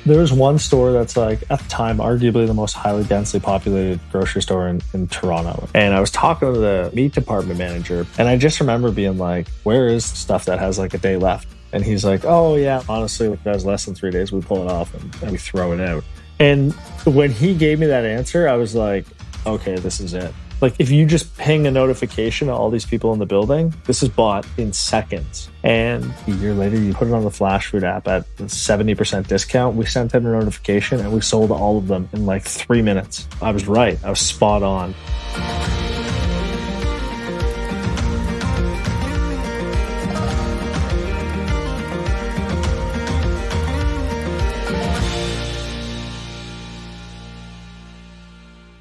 There's one store that's like, at the time, arguably the most highly densely populated grocery store in Toronto. And I was talking to the meat department manager, and I just remember being like, where is stuff that has like a day left? And he's like, oh yeah, honestly, if it has less than 3 days, we pull it off and we throw it out. And when he gave me that answer, I was like, okay, this is it. Like, if you just ping a notification to all these people in the building, this is bought in seconds. And a year later, you put it on the Flashfood app at 70% discount. We sent out a notification and we sold all of them in like 3 minutes. I was right. I was spot on.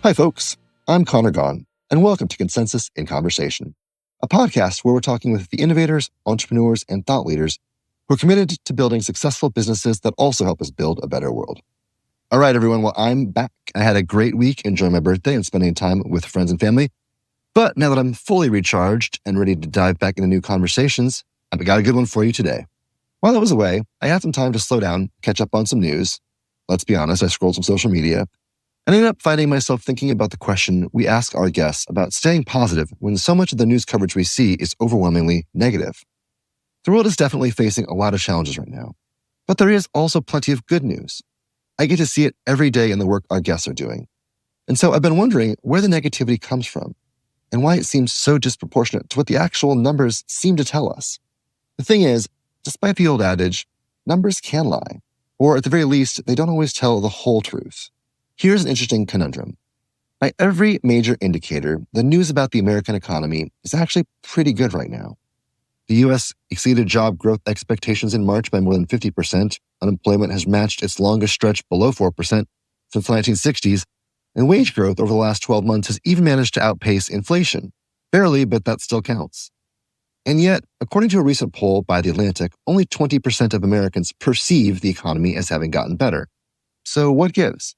Hi, folks. I'm Conor Gaughan, and welcome to Consensus in Conversation, a podcast where we're talking with the innovators, entrepreneurs, and thought leaders who are committed to building successful businesses that also help us build a better world. All right, everyone. Well, I'm back. I had a great week enjoying my birthday and spending time with friends and family. But now that I'm fully recharged and ready to dive back into new conversations, I've got a good one for you today. While I was away, I had some time to slow down, catch up on some news. Let's be honest, I scrolled some social media, and I ended up finding myself thinking about the question we ask our guests about staying positive when so much of the news coverage we see is overwhelmingly negative. The world is definitely facing a lot of challenges right now, but there is also plenty of good news. I get to see it every day in the work our guests are doing. And so I've been wondering where the negativity comes from and why it seems so disproportionate to what the actual numbers seem to tell us. The thing is, despite the old adage, numbers can lie, or at the very least, they don't always tell the whole truth. Here's an interesting conundrum. By every major indicator, the news about the American economy is actually pretty good right now. The U.S. exceeded job growth expectations in March by more than 50%. Unemployment has matched its longest stretch below 4% since the 1960s. And wage growth over the last 12 months has even managed to outpace inflation. Barely, but that still counts. And yet, according to a recent poll by The Atlantic, only 20% of Americans perceive the economy as having gotten better. So what gives?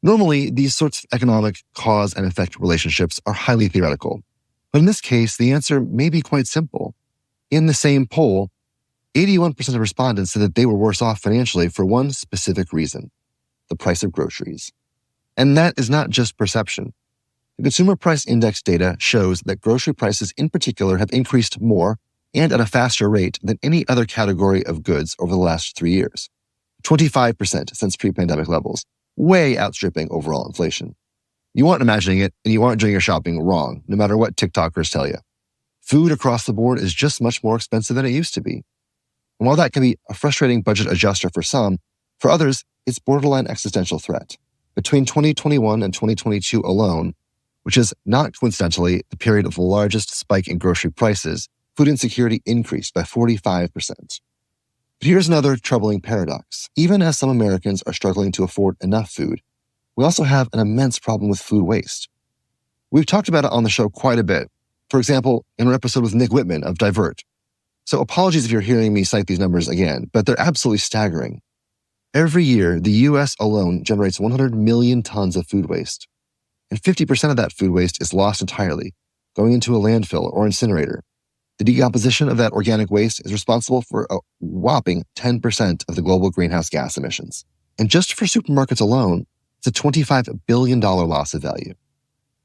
Normally, these sorts of economic cause and effect relationships are highly theoretical. But in this case, the answer may be quite simple. In the same poll, 81% of respondents said that they were worse off financially for one specific reason: the price of groceries. And that is not just perception. The Consumer Price Index data shows that grocery prices in particular have increased more and at a faster rate than any other category of goods over the last 3 years. 25% since pre-pandemic levels, way outstripping overall inflation. You aren't imagining it, and you aren't doing your shopping wrong, no matter what TikTokers tell you. Food across the board is just much more expensive than it used to be. And while that can be a frustrating budget adjuster for some, for others, it's borderline existential threat. Between 2021 and 2022 alone, which is not coincidentally the period of the largest spike in grocery prices, food insecurity increased by 45%. But here's another troubling paradox. Even as some Americans are struggling to afford enough food, we also have an immense problem with food waste. We've talked about it on the show quite a bit. For example, in our episode with Nick Whitman of Divert. So apologies if you're hearing me cite these numbers again, but they're absolutely staggering. Every year, the U.S. alone generates 100 million tons of food waste. And 50% of that food waste is lost entirely, going into a landfill or incinerator. The decomposition of that organic waste is responsible for a whopping 10% of the global greenhouse gas emissions. And just for supermarkets alone, it's a $25 billion loss of value.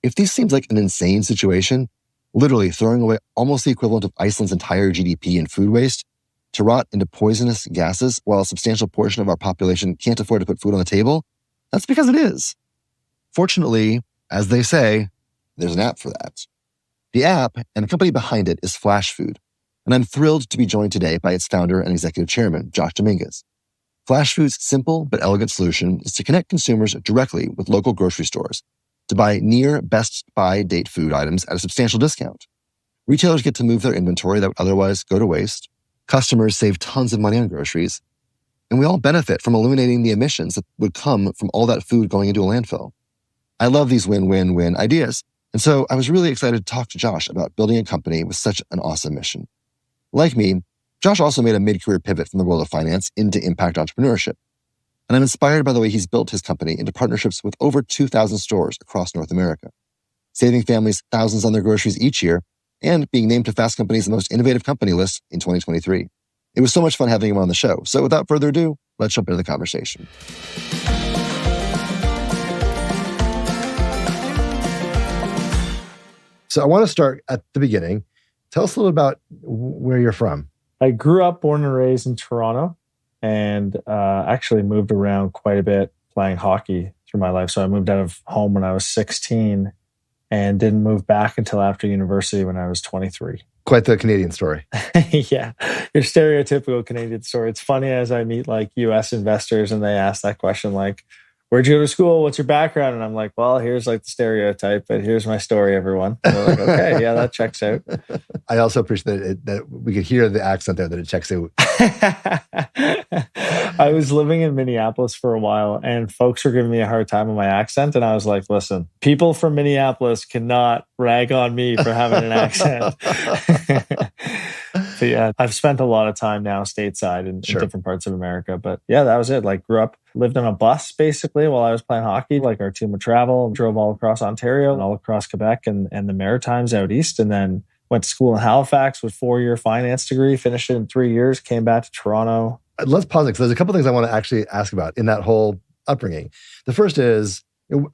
If this seems like an insane situation, literally throwing away almost the equivalent of Iceland's entire GDP in food waste to rot into poisonous gases while a substantial portion of our population can't afford to put food on the table, that's because it is. Fortunately, as they say, there's an app for that. The app and the company behind it is Flashfood, and I'm thrilled to be joined today by its founder and executive chairman, Josh Domingues. Flashfood's simple but elegant solution is to connect consumers directly with local grocery stores to buy near best buy date food items at a substantial discount. Retailers get to move their inventory that would otherwise go to waste. Customers save tons of money on groceries, and we all benefit from eliminating the emissions that would come from all that food going into a landfill. I love these win-win-win ideas. And so I was really excited to talk to Josh about building a company with such an awesome mission. Like me, Josh also made a mid-career pivot from the world of finance into impact entrepreneurship. And I'm inspired by the way he's built his company into partnerships with over 2,000 stores across North America, saving families thousands on their groceries each year and being named to Fast Company's most innovative company list in 2023. It was so much fun having him on the show. So without further ado, let's jump into the conversation. So I want to start at the beginning. Tell us a little about where you're from. I grew up, born and raised in Toronto, and actually moved around quite a bit playing hockey through my life. So I moved out of home when I was 16 and didn't move back until after university when I was 23. Quite the Canadian story. Yeah, your stereotypical Canadian story. It's funny as I meet like US investors and they ask that question like, where'd you go to school? What's your background? And I'm like, well, here's like the stereotype, but here's my story, everyone. And they're like, okay, yeah, that checks out. I also appreciate that we could hear the accent there, that it checks out. I was living in Minneapolis for a while and folks were giving me a hard time with my accent. And I was like, listen, people from Minneapolis cannot rag on me for having an accent. So yeah, I've spent a lot of time now stateside in different parts of America. But yeah, that was it. Like grew up, lived on a bus basically while I was playing hockey. Like our team would travel, drove all across Ontario and all across Quebec and the Maritimes out east. And then went to school in Halifax with 4-year finance degree, finished it in 3 years, came back to Toronto. Let's pause it because there's a couple of things I want to actually ask about in that whole upbringing. The first is,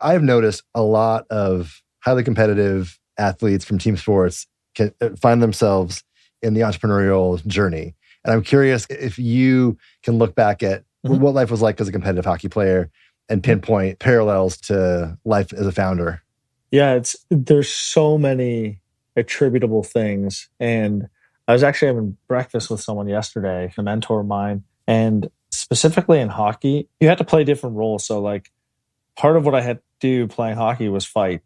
I've noticed a lot of highly competitive athletes from team sports can find themselves in the entrepreneurial journey. And I'm curious if you can look back at what life was like as a competitive hockey player and pinpoint parallels to life as a founder. Yeah, there's so many attributable things. And I was actually having breakfast with someone yesterday, a mentor of mine, and specifically in hockey, you had to play different roles. So like part of what I had to do playing hockey was fight.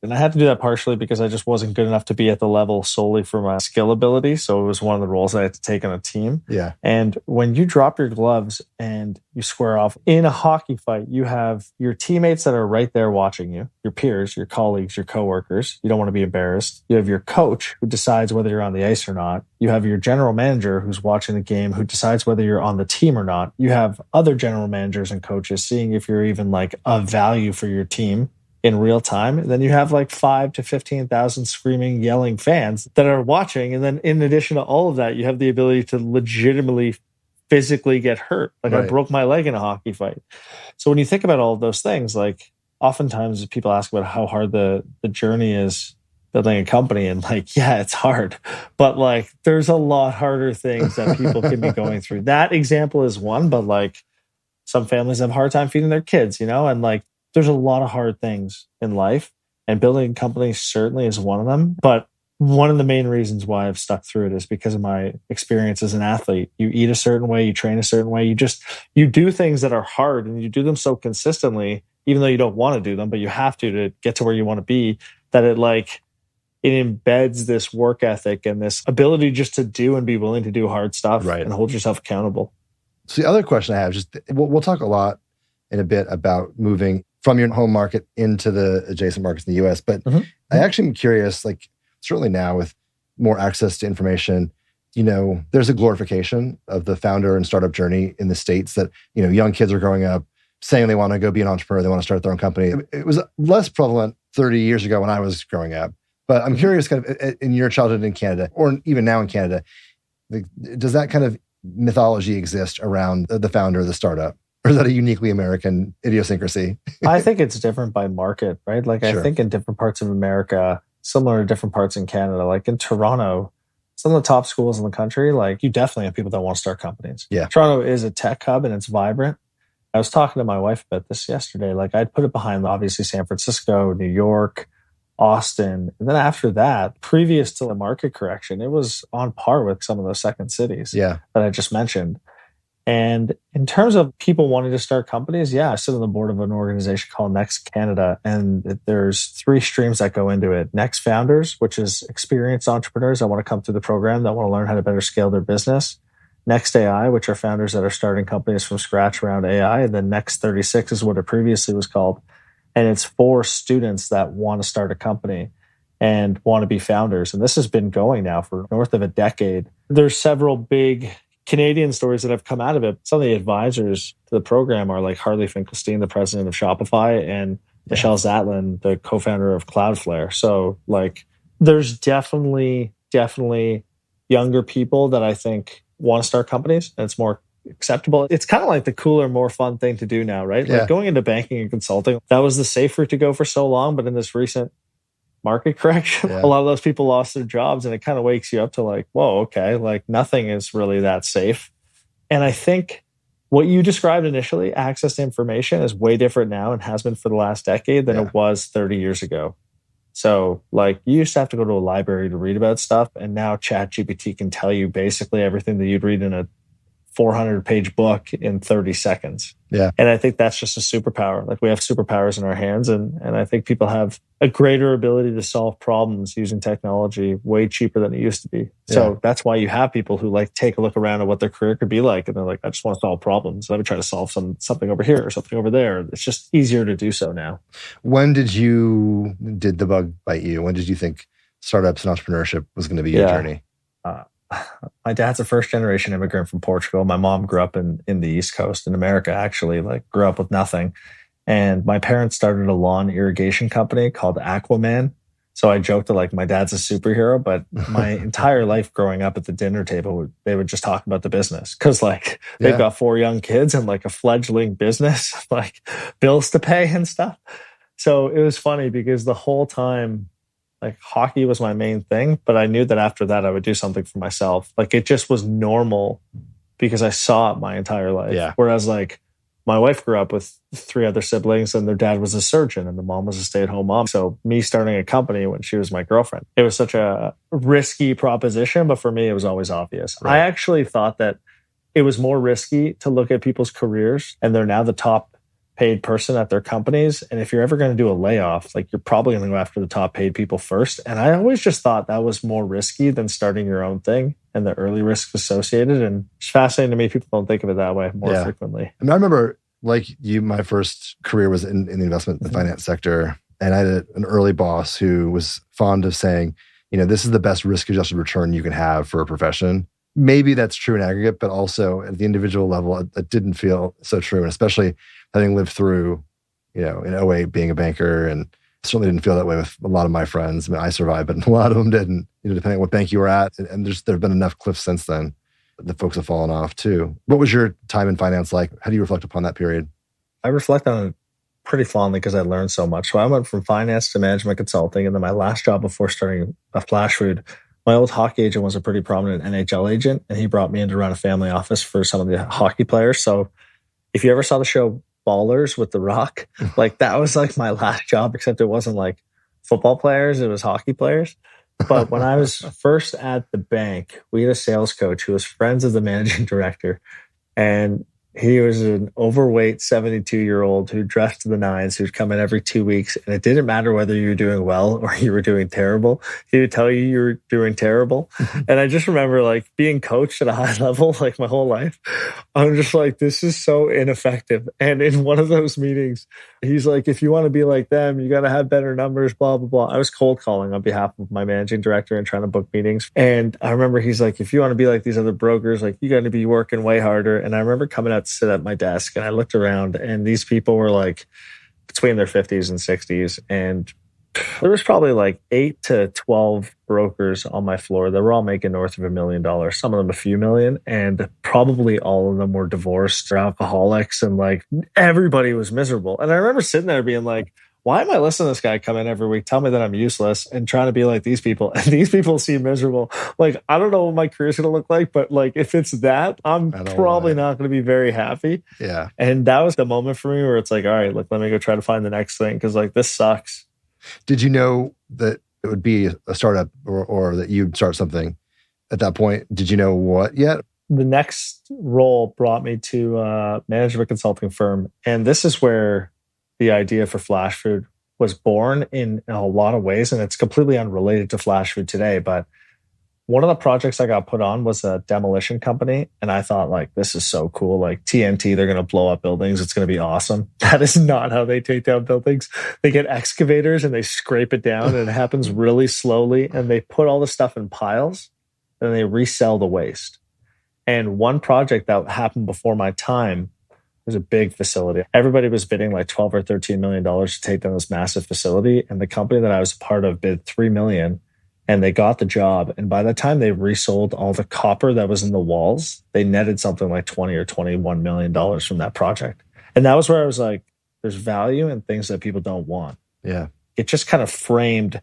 And I had to do that partially because I just wasn't good enough to be at the level solely for my skill ability. So it was one of the roles I had to take on a team. Yeah. And when you drop your gloves and you square off in a hockey fight, you have your teammates that are right there watching you, your peers, your colleagues, your coworkers. You don't want to be embarrassed. You have your coach who decides whether you're on the ice or not. You have your general manager who's watching the game who decides whether you're on the team or not. You have other general managers and coaches seeing if you're even like of value for your team in real time. And then you have like 5,000 to 15,000 screaming, yelling fans that are watching. And then in addition to all of that, you have the ability to legitimately physically get hurt. Like I broke my leg in a hockey fight. So when you think about all of those things, like oftentimes people ask about how hard the journey is building a company. And like, yeah, it's hard, but like there's a lot harder things that people can be going through. That example is one, but like some families have a hard time feeding their kids, and like, there's a lot of hard things in life, and building a company certainly is one of them. But one of the main reasons why I've stuck through it is because of my experience as an athlete. You eat a certain way, you train a certain way, you do things that are hard and you do them so consistently, even though you don't want to do them, but you have to get to where you want to be, that it embeds this work ethic and this ability just to do and be willing to do hard stuff and hold yourself accountable. So the other question I have is just, we'll talk a lot in a bit about moving from your home market into the adjacent markets in the US. But I actually am curious, like certainly now with more access to information, there's a glorification of the founder and startup journey in the States that, young kids are growing up saying they want to go be an entrepreneur, they want to start their own company. It was less prevalent 30 years ago when I was growing up. But I'm curious kind of in your childhood in Canada, or even now in Canada, does that kind of mythology exist around the founder of the startup? Or is that a uniquely American idiosyncrasy? I think it's different by market, right? Like I think in different parts of America, similar to different parts in Canada, like in Toronto, some of the top schools in the country, like you definitely have people that want to start companies. Yeah. Toronto is a tech hub and it's vibrant. I was talking to my wife about this yesterday. Like I'd put it behind obviously San Francisco, New York, Austin. And then after that, previous to the market correction, it was on par with some of those second cities that I just mentioned. And in terms of people wanting to start companies, I sit on the board of an organization called Next Canada. And there's 3 streams that go into it. Next Founders, which is experienced entrepreneurs that want to come through the program, that want to learn how to better scale their business. Next AI, which are founders that are starting companies from scratch around AI. And then Next 36 is what it previously was called. And it's for students that want to start a company and want to be founders. And this has been going now for north of a decade. There's several big Canadian stories that have come out of it. Some of the advisors to the program are like Harley Finkelstein, the president of Shopify, and Michelle Zatlyn, the co-founder of Cloudflare. So like there's definitely younger people that I think want to start companies and it's more acceptable. It's kind of like the cooler, more fun thing to do now, right? Yeah. Like going into banking and consulting, that was the safe route to go for so long. But in this recent market correction, Yeah. a lot of those people lost their jobs, and it kind of wakes you up to like, whoa, okay, like nothing is really that safe. And I think what you described initially, access to information, is way different now and has been for the last decade than it was 30 years ago. So like you used to have to go to a library to read about stuff, and now ChatGPT can tell you basically everything that you'd read in a 400-page book in 30 seconds. Yeah. And I think that's just a superpower. Like we have superpowers in our hands. And I think people have a greater ability to solve problems using technology way cheaper than it used to be. So that's why you have people who like take a look around at what their career could be like. And they're like, I just want to solve problems. Let me try to solve something over here or something over there. It's just easier to do so now. When did the bug bite you? When did you think startups and entrepreneurship was going to be your journey? My dad's a first generation immigrant from Portugal. My mom grew up in the East Coast in America, actually, like grew up with nothing. And my parents started a lawn irrigation company called Aquaman. So I joked that like my dad's a superhero, but my entire life growing up at the dinner table, they would just talk about the business. Cause like they've got 4 young kids and like a fledgling business, like bills to pay and stuff. So it was funny because the whole time, like hockey was my main thing, but I knew that after that I would do something for myself. Like it just was normal because I saw it my entire life. Yeah. Whereas like my wife grew up with 3 other siblings and their dad was a surgeon and the mom was a stay-at-home mom. So me starting a company when she was my girlfriend, it was such a risky proposition, but for me, it was always obvious. Right. I actually thought that it was more risky to look at people's careers and they're now the top paid person at their companies. And if you're ever going to do a layoff, like you're probably going to go after the top paid people first. And I always just thought that was more risky than starting your own thing and the early risks associated. And it's fascinating to me. People don't think of it that way more frequently. I mean, I remember like you, my first career was in the investment and finance sector. And I had an early boss who was fond of saying, you know, this is the best risk adjusted return you can have for a profession. Maybe that's true in aggregate, but also at the individual level, it didn't feel so true. And especially having lived through, you know, in '08 being a banker, and certainly didn't feel that way with a lot of my friends. I mean, I survived, but a lot of them didn't, you know, depending on what bank you were at. And there have been enough cliffs since then that folks have fallen off too. What was your time in finance like? How do you reflect upon that period? I reflect on it pretty fondly because I learned so much. So I went from finance to management consulting. And then my last job before starting a Flashfood, my old hockey agent was a pretty prominent NHL agent, and he brought me in to run a family office for some of the hockey players. So if you ever saw the show Ballers with The Rock, like that was like my last job, except it wasn't like football players, it was hockey players. But when I was first at the bank, we had a sales coach who was friends of the managing director, and he was an overweight 72-year-old who dressed to the nines, who'd come in every 2 weeks. And it didn't matter whether you were doing well or you were doing terrible. He would tell you were doing terrible. And I just remember like being coached at a high level, like my whole life. I'm just like, this is so ineffective. And in one of those meetings, he's like, if you want to be like them, you got to have better numbers, blah, blah, blah. I was cold calling on behalf of my managing director and trying to book meetings. And I remember he's like, if you want to be like these other brokers, like you got to be working way harder. And I remember coming out to sit at my desk and I looked around and these people were like between their 50s and 60s. And there was probably like 8 to 12 brokers on my floor that were all making north of $1 million, some of them a few million. And probably all of them were divorced or alcoholics, and like everybody was miserable. And I remember sitting there being like, why am I listening to this guy come in every week, tell me that I'm useless and trying to be like these people? And these people seem miserable. Like, I don't know what my career's going to look like, but like, if it's that, I'm probably not going to be very happy. Yeah. And that was the moment for me where it's like, all right, look, let me go try to find the next thing. Cause like, this sucks. Did you know that it would be a startup or that you'd start something at that point? Did you know what yet? The next role brought me to a management consulting firm. And this is where the idea for Flashfood was born in a lot of ways. And it's completely unrelated to Flashfood today. But one of the projects I got put on was a demolition company. And I thought, like, this is so cool. Like TNT, they're going to blow up buildings. It's going to be awesome. That is not how they take down buildings. They get excavators and they scrape it down, and it happens really slowly. And they put all the stuff in piles and they resell the waste. And one project that happened before my time was a big facility. Everybody was bidding like $12 or $13 million to take down this massive facility. And the company that I was a part of bid $3 million. and they got the job. And by the time they resold all the copper that was in the walls, they netted something like 20 or $21 million from that project. And that was where I was like, there's value in things that people don't want. Yeah. It just kind of framed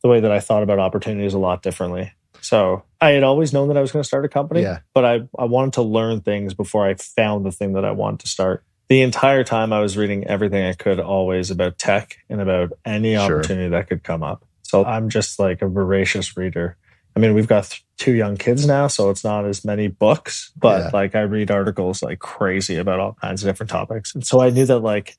the way that I thought about opportunities a lot differently. So I had always known that I was going to start a company, but I wanted to learn things before I found the thing that I wanted to start. The entire time I was reading everything I could always about tech and about any opportunity that could come up. So I'm just like a voracious reader. I mean, we've got 2 young kids now, so it's not as many books, but like I read articles like crazy about all kinds of different topics. And so I knew that like,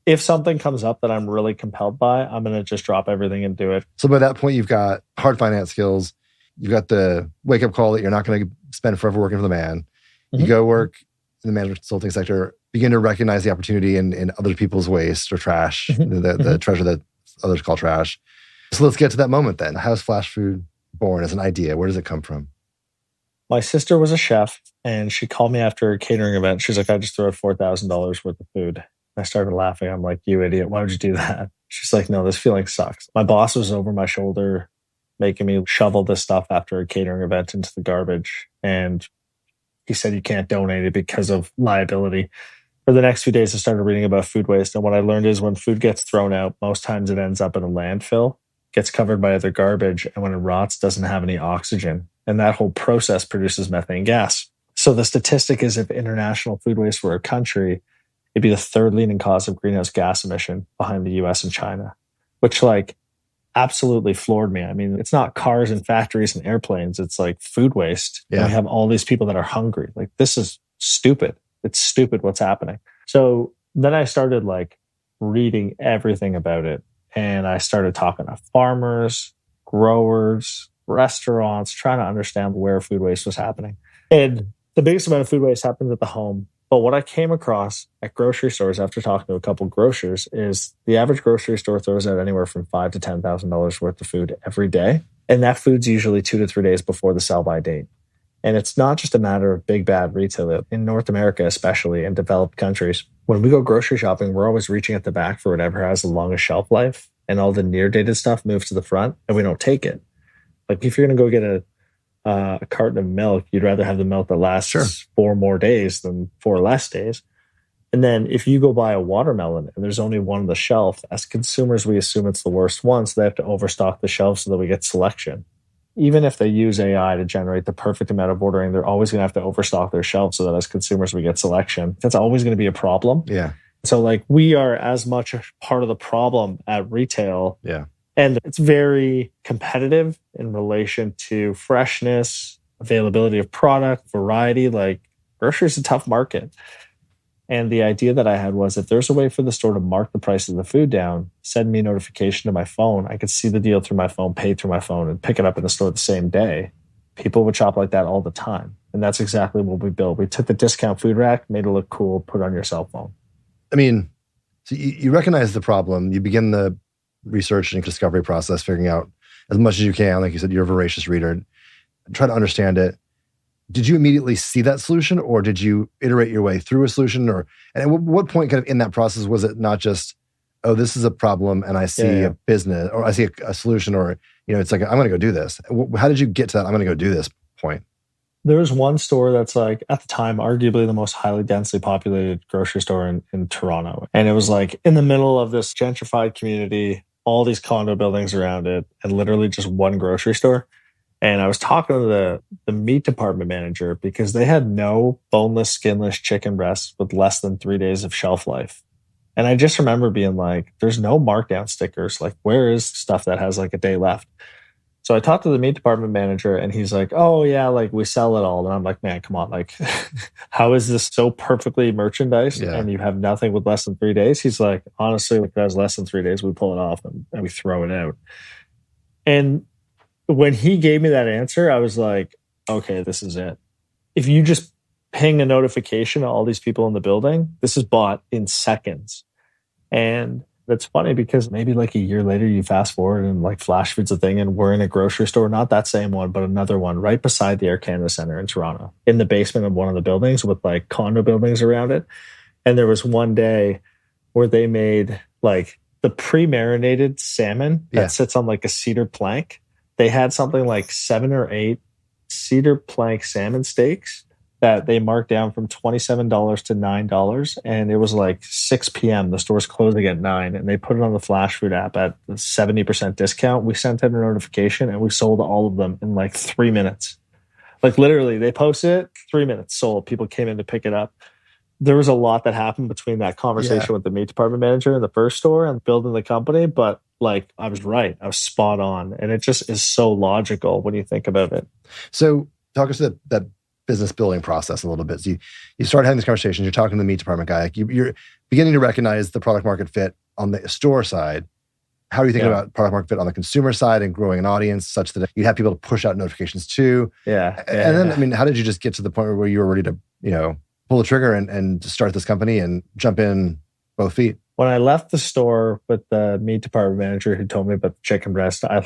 if something comes up that I'm really compelled by, I'm going to just drop everything and do it. So by that point, you've got hard finance skills. You've got the wake-up call that you're not going to spend forever working for the man. Mm-hmm. You go work in the management consulting sector, begin to recognize the opportunity in other people's waste or trash, the treasure that others call trash. So let's get to that moment then. How's Flashfood born as an idea? Where does it come from? My sister was a chef, and she called me after a catering event. She's like, I just threw out $4,000 worth of food. I started laughing. I'm like, you idiot. Why would you do that? She's like, no, this feeling sucks. My boss was over my shoulder making me shovel this stuff after a catering event into the garbage. And he said, you can't donate it because of liability. For the next few days, I started reading about food waste. And what I learned is when food gets thrown out, most times it ends up in a landfill, gets covered by other garbage. And when it rots, doesn't have any oxygen. And that whole process produces methane gas. So the statistic is if international food waste were a country, it'd be the 3rd leading cause of greenhouse gas emission behind the US and China, which like absolutely floored me. I mean, it's not cars and factories and airplanes. It's like food waste. Yeah. And we have all these people that are hungry. Like this is stupid. It's stupid what's happening. So then I started like reading everything about it. And I started talking to farmers, growers, restaurants, trying to understand where food waste was happening. And the biggest amount of food waste happens at the home. But what I came across at grocery stores after talking to a couple of grocers is the average grocery store throws out anywhere from $5,000 to $10,000 worth of food every day. And that food's usually 2 to 3 days before the sell-by date. And it's not just a matter of big, bad retail. In North America, especially in developed countries, when we go grocery shopping, we're always reaching at the back for whatever has the longest shelf life. And all the near-dated stuff moves to the front and we don't take it. Like if you're going to go get a carton of milk, you'd rather have the milk that lasts 4 more days than 4 less days. And then if you go buy a watermelon and there's only one on the shelf, as consumers, we assume it's the worst one. So they have to overstock the shelf so that we get selection. Even if they use AI to generate the perfect amount of ordering, they're always going to have to overstock their shelf so that as consumers, we get selection. That's always going to be a problem. Yeah. So like we are as much a part of the problem at retail. Yeah. And it's very competitive in relation to freshness, availability of product, variety. Like grocery is a tough market. And the idea that I had was if there's a way for the store to mark the price of the food down, send me a notification to my phone, I could see the deal through my phone, pay through my phone, and pick it up in the store the same day. People would shop like that all the time. And that's exactly what we built. We took the discount food rack, made it look cool, put it on your cell phone. I mean, so you recognize the problem. You begin the research and discovery process, figuring out as much as you can. Like you said, you're a voracious reader. Try to understand it. Did you immediately see that solution, or did you iterate your way through a solution? And at what point kind of in that process was it not just, oh, this is a problem and I see a business, or I see a solution, or, it's like, I'm going to go do this. How did you get to that I'm going to go do this point? There was one store that's like, at the time, arguably the most highly densely populated grocery store in Toronto. And it was like in the middle of this gentrified community, all these condo buildings around it, and literally just one grocery store. And I was talking to the meat department manager because they had no boneless, skinless chicken breasts with less than 3 days of shelf life. And I just remember being like, there's no markdown stickers. Like, where is stuff that has like a day left? So I talked to the meat department manager and he's like, oh yeah, like we sell it all. And I'm like, man, come on. Like, how is this so perfectly merchandised and you have nothing with less than 3 days? He's like, honestly, if it has less than 3 days, we pull it off and we throw it out. And when he gave me that answer, I was like, okay, this is it. If you just ping a notification to all these people in the building, this is bought in seconds. And that's funny because maybe like a year later, you fast forward and like Flashfood's a thing and we're in a grocery store, not that same one, but another one right beside the Air Canada Centre in Toronto, in the basement of one of the buildings with like condo buildings around it. And there was one day where they made like the pre-marinated salmon that sits on like a cedar plank. they had something like 7 or 8 cedar plank salmon steaks that they marked down from $27 to $9. And it was like 6 p.m. The store's closing at 9. And they put it on the Flashfood app at 70% discount. We sent out a notification and we sold all of them in like 3 minutes. Like literally, they posted it, 3 minutes sold. People came in to pick it up. There was a lot that happened between that conversation with the meat department manager in the first store and building the company. But like, I was right. I was spot on. And it just is so logical when you think about it. So talk us to that business building process a little bit. So you start having these conversations, you're talking to the meat department guy, you're beginning to recognize the product market fit on the store side. How are you thinking about product market fit on the consumer side and growing an audience such that you have people to push out notifications to? And then, I mean, how did you just get to the point where you were ready to, pull the trigger and start this company and jump in both feet? When I left the store with the meat department manager who told me about the chicken breast, I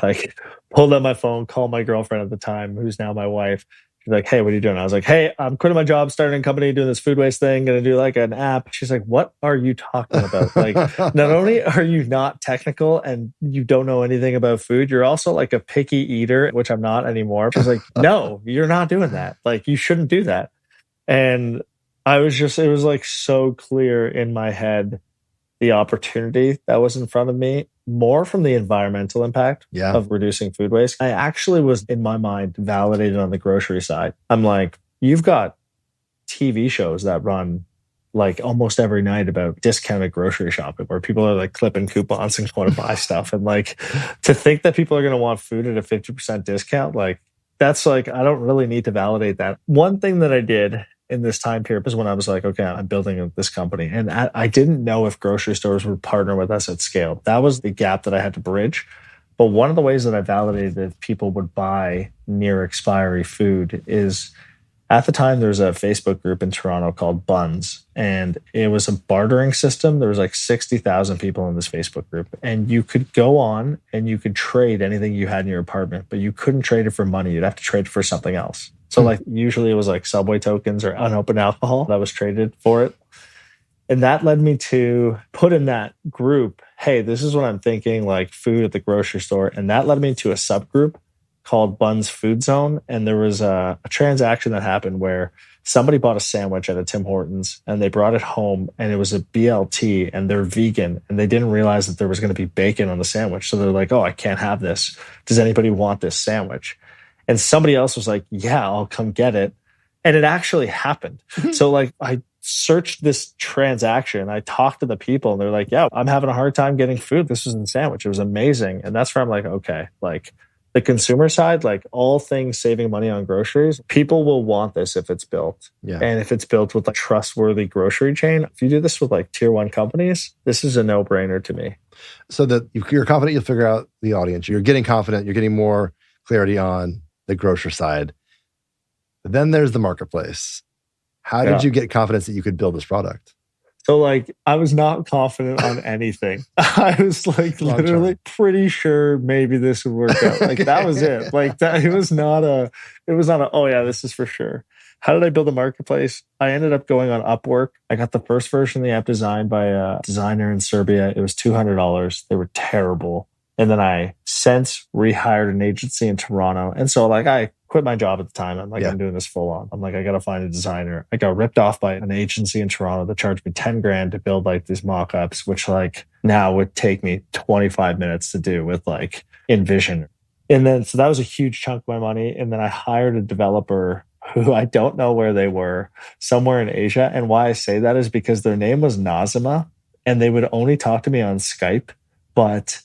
pulled out my phone, called my girlfriend at the time, who's now my wife. She's like, hey, what are you doing? I was like, hey, I'm quitting my job, starting a company, doing this food waste thing, going to do like an app. She's like, what are you talking about? Like, not only are you not technical and you don't know anything about food, you're also like a picky eater, which I'm not anymore. She's like, no, you're not doing that. Like, you shouldn't do that. And it was like so clear in my head, the opportunity that was in front of me, more from the environmental impact of reducing food waste. I actually was, in my mind, validated on the grocery side. I'm like, you've got TV shows that run like almost every night about discounted grocery shopping where people are like clipping coupons and want to buy stuff. And like, to think that people are going to want food at a 50% discount, like that's like, I don't really need to validate that. One thing that I did in this time period was when I was like, okay, I'm building this company. And I didn't know if grocery stores would partner with us at scale. That was the gap that I had to bridge. But one of the ways that I validated that people would buy near expiry food is, at the time, there was a Facebook group in Toronto called Buns. And it was a bartering system. There was like 60,000 people in this Facebook group. And you could go on and you could trade anything you had in your apartment, but you couldn't trade it for money. You'd have to trade it for something else. So like usually it was like Subway tokens or unopened alcohol that was traded for it. And that led me to put in that group, hey, this is what I'm thinking, like food at the grocery store. And that led me to a subgroup called Buns Food Zone. And there was a transaction that happened where somebody bought a sandwich at a Tim Hortons and they brought it home and it was a BLT and they're vegan and they didn't realize that there was going to be bacon on the sandwich. So they're like, oh, I can't have this. Does anybody want this sandwich? And somebody else was like, yeah, I'll come get it. And it actually happened. So like I searched this transaction. I talked to the people and they're like, yeah, I'm having a hard time getting food. This was in the sandwich. It was amazing. And that's where I'm like, okay, like the consumer side, like all things saving money on groceries, people will want this if it's built. And if it's built with a trustworthy grocery chain, if you do this with like tier 1 companies, this is a no-brainer to me. So that you're confident you'll figure out the audience. You're getting confident. You're getting more clarity on the grocer side. But then there's the marketplace. How did you get confidence that you could build this product? So like, I was not confident on anything. I was like literally pretty sure maybe this would work out. Like that was it. Like that, it was not a, oh yeah, this is for sure. How did I build a marketplace? I ended up going on Upwork. I got the first version of the app designed by a designer in Serbia. It was $200. They were terrible. And then I since rehired an agency in Toronto. And so like I quit my job at the time. I'm like, I'm doing this full on. I'm like, I got to find a designer. I got ripped off by an agency in Toronto that charged me 10 grand to build like these mock-ups, which like now would take me 25 minutes to do with like InVision. And then, so that was a huge chunk of my money. And then I hired a developer who I don't know where they were, somewhere in Asia. And why I say that is because their name was Nazima and they would only talk to me on Skype, but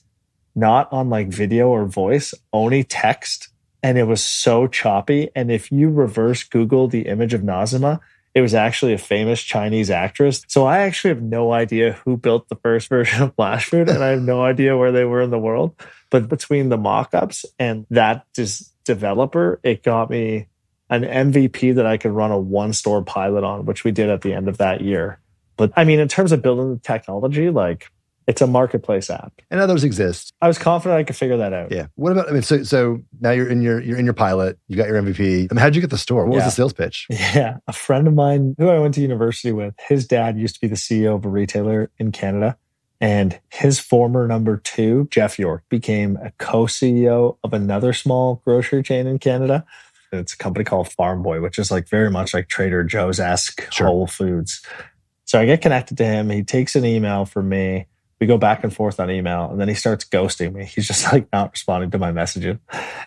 not on like video or voice, only text. And it was so choppy. And if you reverse Google the image of Nazima, it was actually a famous Chinese actress. So I actually have no idea who built the first version of Flashfood, and I have no idea where they were in the world. But between the mock-ups and that just developer, it got me an MVP that I could run a 1-store pilot on, which we did at the end of that year. But I mean, in terms of building the technology, like, it's a marketplace app. And others exist. I was confident I could figure that out. Yeah. What about, I mean, so now you're in your pilot, you got your MVP. I mean, how'd you get the store? What was the sales pitch? Yeah. A friend of mine who I went to university with, his dad used to be the CEO of a retailer in Canada. And his former number two, Jeff York, became a co-CEO of another small grocery chain in Canada. It's a company called Farm Boy, which is like very much like Trader Joe's-esque Whole Foods. So I get connected to him. He takes an email from me. We go back and forth on email, and then he starts ghosting me. He's just like not responding to my messages.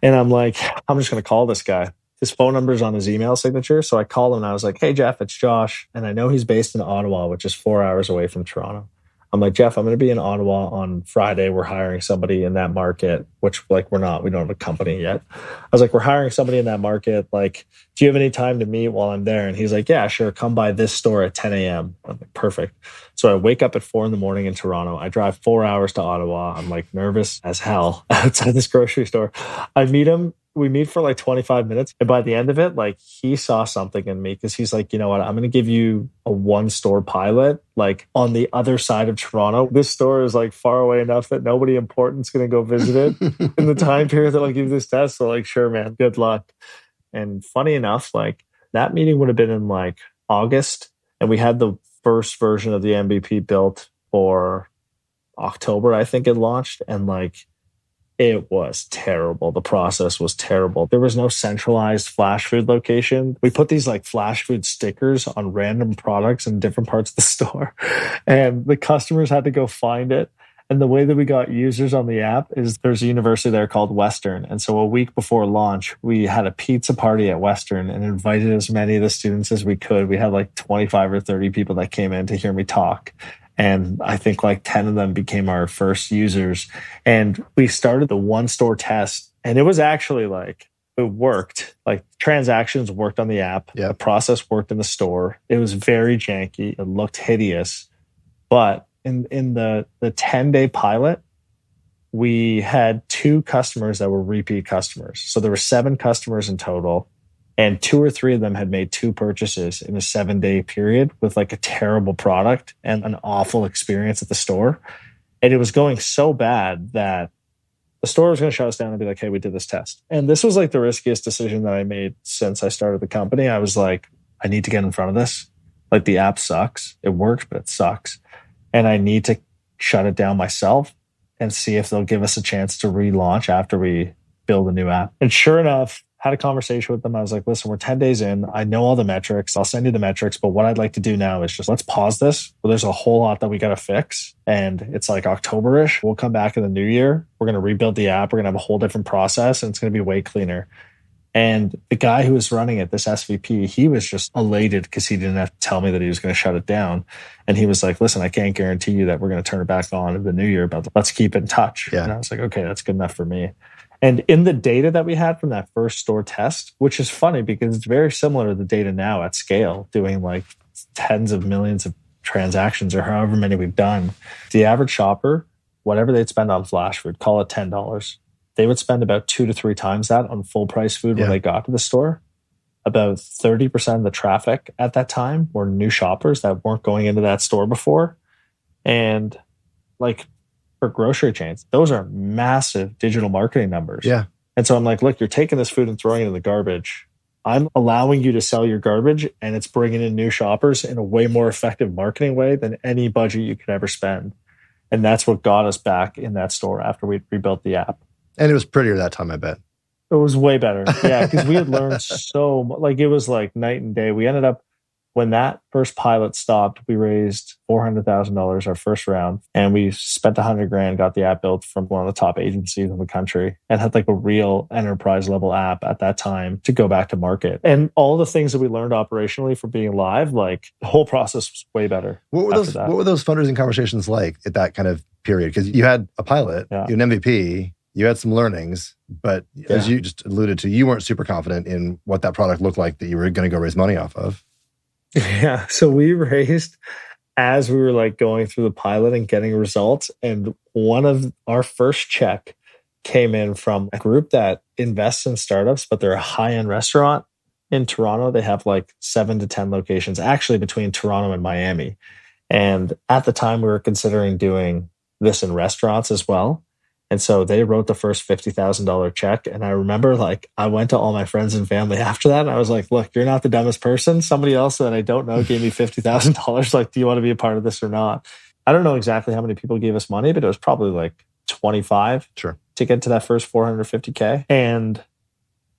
And I'm like, I'm just going to call this guy. His phone number is on his email signature. So I called him and I was like, hey, Jeff, it's Josh. And I know he's based in Ottawa, which is 4 hours away from Toronto. I'm like, Jeff, I'm going to be in Ottawa on Friday. We're hiring somebody in that market, which like we don't have a company yet. I was like, we're hiring somebody in that market. Like, do you have any time to meet while I'm there? And he's like, yeah, sure. Come by this store at 10 a.m. I'm like, perfect. So I wake up at 4 a.m. in Toronto. I drive 4 hours to Ottawa. I'm like nervous as hell outside this grocery store. I meet him. We meet for like 25 minutes. And by the end of it, like he saw something in me because he's like, you know what? I'm going to give you a 1-store pilot, like on the other side of Toronto. This store is like far away enough that nobody important is going to go visit it in the time period that I'll give you this test. So like, sure, man, good luck. And funny enough, like that meeting would have been in like August. And we had the first version of the MVP built for October, I think it launched. And like, it was terrible. The process was terrible. There was no centralized flash food location. We put these like flash food stickers on random products in different parts of the store, and the customers had to go find it. And the way that we got users on the app is there's a university there called Western. And so a week before launch, we had a pizza party at Western and invited as many of the students as we could. We had like 25 or 30 people that came in to hear me talk. And I think like 10 of them became our first users. And we started the 1-store test. And it was actually like, it worked. Like transactions worked on the app. Yeah. The process worked in the store. It was very janky. It looked hideous. But in the 10-day pilot, we had 2 customers that were repeat customers. So there were 7 customers in total. And 2 or 3 of them had made 2 purchases in a 7-day period with like a terrible product and an awful experience at the store. And it was going so bad that the store was going to shut us down and be like, hey, we did this test. And this was like the riskiest decision that I made since I started the company. I was like, I need to get in front of this. Like the app sucks. It works, but it sucks. And I need to shut it down myself and see if they'll give us a chance to relaunch after we build a new app. And sure enough, had a conversation with them. I was like, listen, we're 10 days in. I know all the metrics. I'll send you the metrics. But what I'd like to do now is just let's pause this. Well, there's a whole lot that we got to fix. And it's like October-ish. We'll come back in the new year. We're going to rebuild the app. We're going to have a whole different process and it's going to be way cleaner. And the guy who was running it, this SVP, he was just elated because he didn't have to tell me that he was going to shut it down. And he was like, listen, I can't guarantee you that we're going to turn it back on in the new year, but let's keep in touch. Yeah. And I was like, okay, that's good enough for me. And in the data that we had from that first store test, which is funny because it's very similar to the data now at scale, doing like tens of millions of transactions or however many we've done, the average shopper, whatever they'd spend on flash food, call it $10, they would spend about 2 to 3 times that on full price food when they got to the store. About 30% of the traffic at that time were new shoppers that weren't going into that store before. And like, for grocery chains, those are massive digital marketing numbers. Yeah. And so I'm like, look, you're taking this food and throwing it in the garbage. I'm allowing you to sell your garbage and it's bringing in new shoppers in a way more effective marketing way than any budget you could ever spend. And that's what got us back in that store after we rebuilt the app. And it was prettier that time, I bet. It was way better. Yeah, because we had learned so much. Like it was like night and day. We ended up, when that first pilot stopped, we raised $400,000 our first round, and we spent $100,000, got the app built from one of the top agencies in the country, and had like a real enterprise level app at that time to go back to market. And all the things that we learned operationally from being live, like the whole process was way better. What were those fundraising conversations like at that kind of period? Because you had a pilot, you had an MVP, you had some learnings, but as you just alluded to, you weren't super confident in what that product looked like that you were going to go raise money off of. Yeah. So we raised as we were like going through the pilot and getting results. And one of our first check came in from a group that invests in startups, but they're a high-end restaurant in Toronto. They have like 7 to 10 locations, actually between Toronto and Miami. And at the time we were considering doing this in restaurants as well. And so they wrote the first $50,000 check. And I remember like, I went to all my friends and family after that. And I was like, look, you're not the dumbest person. Somebody else that I don't know gave me $50,000. Like, do you want to be a part of this or not? I don't know exactly how many people gave us money, but it was probably like 25 Sure. to get to that first 450K. And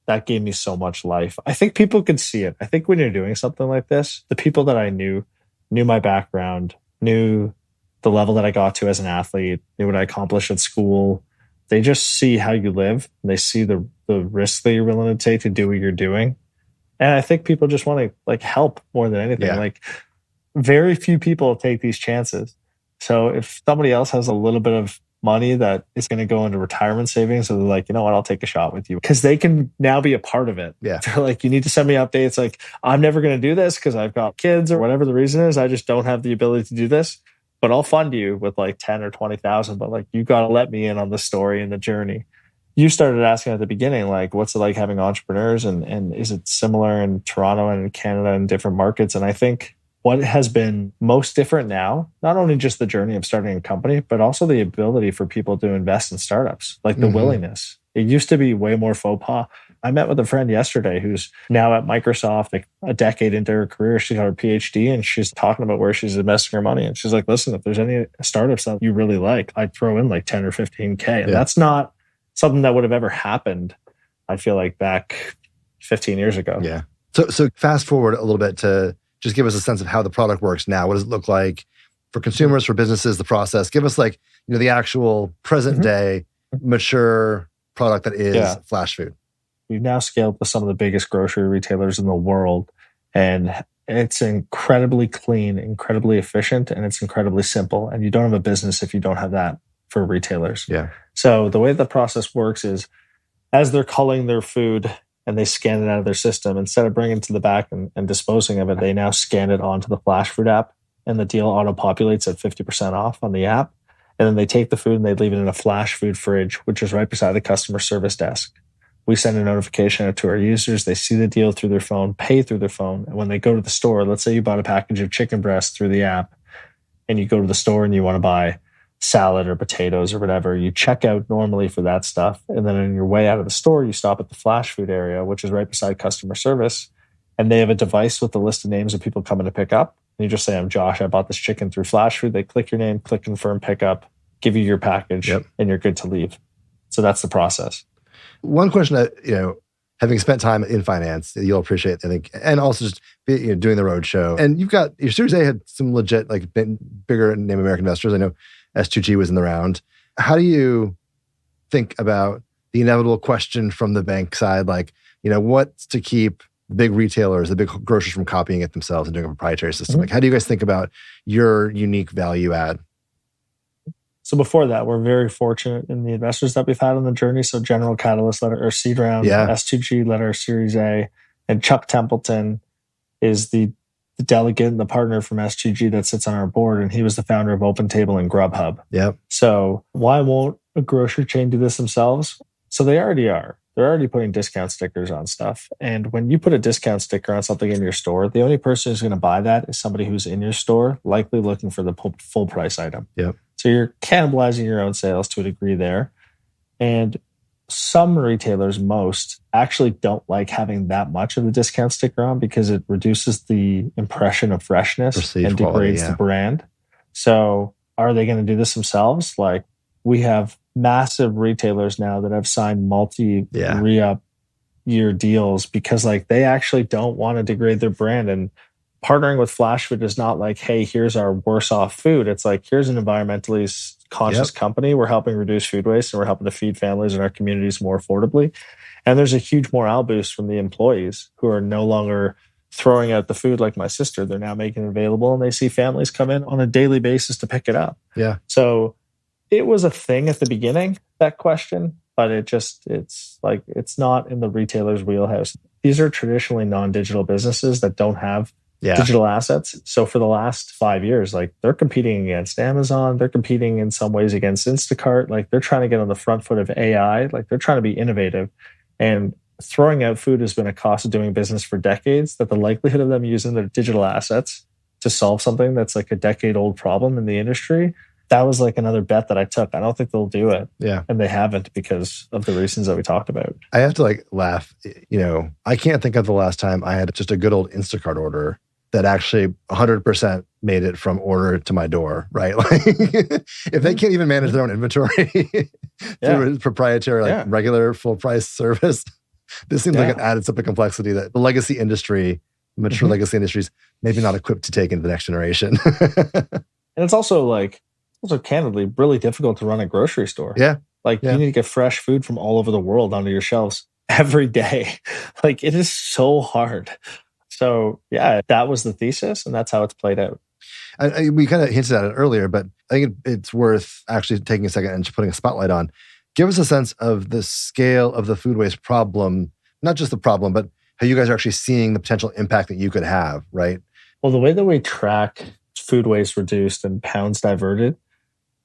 that gave me so much life. I think people could see it. I think when you're doing something like this, the people that I knew my background, knew the level that I got to as an athlete, knew what I accomplished at school. They just see how you live. And they see the risks that you're willing to take to do what you're doing. And I think people just want to like help more than anything. Yeah. Like very few people take these chances. So if somebody else has a little bit of money that is going to go into retirement savings, so they're like, you know what, I'll take a shot with you, because they can now be a part of it. Yeah. They're like, you need to send me updates. Like, I'm never going to do this because I've got kids or whatever the reason is. I just don't have the ability to do this, but I'll fund you with like 10 or 20,000. But like, you got to let me in on the story and the journey. You started asking at the beginning, like, what's it like having entrepreneurs, and is it similar in Toronto and in Canada and different markets? And I think what has been most different now, not only just the journey of starting a company, but also the ability for people to invest in startups, like the willingness. It used to be way more faux pas. I met with a friend yesterday who's now at Microsoft, like a decade into her career. She got her PhD and she's talking about where she's investing her money. And she's like, listen, if there's any startups that you really like, I'd throw in like 10 or 15K. And that's not something that would have ever happened, I feel like, back 15 years ago. Yeah. So fast forward a little bit to just give us a sense of how the product works now. What does it look like for consumers, for businesses, the process? Give us like, the actual present day mature product that is Flashfood. We've now scaled with some of the biggest grocery retailers in the world, and it's incredibly clean, incredibly efficient, and it's incredibly simple. And you don't have a business if you don't have that for retailers. Yeah. So the way the process works is, as they're culling their food and they scan it out of their system, instead of bringing it to the back and disposing of it, they now scan it onto the Flashfood app, and the deal auto-populates at 50% off on the app. And then they take the food and they leave it in a Flashfood fridge, which is right beside the customer service desk. We send a notification out to our users. They see the deal through their phone, pay through their phone. And when they go to the store, let's say you bought a package of chicken breast through the app, and you go to the store and you want to buy salad or potatoes or whatever, you check out normally for that stuff. And then on your way out of the store, you stop at the Flashfood area, which is right beside customer service. And they have a device with the list of names of people coming to pick up. And you just say, I'm Josh, I bought this chicken through Flashfood. They click your name, click confirm pickup, give you your package, and you're good to leave. So that's the process. One question that, having spent time in finance, you'll appreciate, I think, and also just doing the road show. And you've got, your Series A had some legit, like bigger name American investors. I know S2G was in the round. How do you think about the inevitable question from the bank side? Like, what's to keep the big retailers, the big grocers from copying it themselves and doing a proprietary system? Like, how do you guys think about your unique value add? So before that, we're very fortunate in the investors that we've had on the journey. So General Catalyst led our seed round, S2G led our Series A, and Chuck Templeton is the delegate and the partner from S2G that sits on our board, and he was the founder of OpenTable and Grubhub. Yep. So why won't a grocery chain do this themselves? So they already are. They're already putting discount stickers on stuff. And when you put a discount sticker on something in your store, the only person who's going to buy that is somebody who's in your store, likely looking for the full price item. Yep. So you're cannibalizing your own sales to a degree there. And some retailers, most, actually don't like having that much of the discount sticker on because it reduces the impression of freshness and degrades the brand. So are they going to do this themselves? Like, we have massive retailers now that have signed multi-re-up year deals because like they actually don't want to degrade their brand. And partnering with Flashfood is not like, hey, here's our worse off food. It's like, here's an environmentally conscious company. We're helping reduce food waste and we're helping to feed families in our communities more affordably. And there's a huge morale boost from the employees who are no longer throwing out the food like my sister. They're now making it available and they see families come in on a daily basis to pick it up. Yeah. So it was a thing at the beginning, that question, but it's not in the retailer's wheelhouse. These are traditionally non-digital businesses that don't have digital assets. So for the last 5 years, like they're competing against Amazon, they're competing in some ways against Instacart. Like they're trying to get on the front foot of AI. Like they're trying to be innovative. And throwing out food has been a cost of doing business for decades, that the likelihood of them using their digital assets to solve something that's like a decade-old problem in the industry, that was like another bet that I took. I don't think they'll do it. Yeah. And they haven't because of the reasons that we talked about. I have to like laugh. I can't think of the last time I had just a good old Instacart order that actually 100% made it from order to my door, right? Like, if they can't even manage their own inventory through a proprietary, regular full price service, this seems like it added some complexity that the legacy industry, mature legacy industries, maybe not equipped to take into the next generation. And it's also candidly really difficult to run a grocery store. Yeah. You need to get fresh food from all over the world onto your shelves every day. It is so hard. So that was the thesis, and that's how it's played out. We kind of hinted at it earlier, but I think it's worth actually taking a second and just putting a spotlight on. Give us a sense of the scale of the food waste problem, not just the problem, but how you guys are actually seeing the potential impact that you could have, right? Well, the way that we track food waste reduced and pounds diverted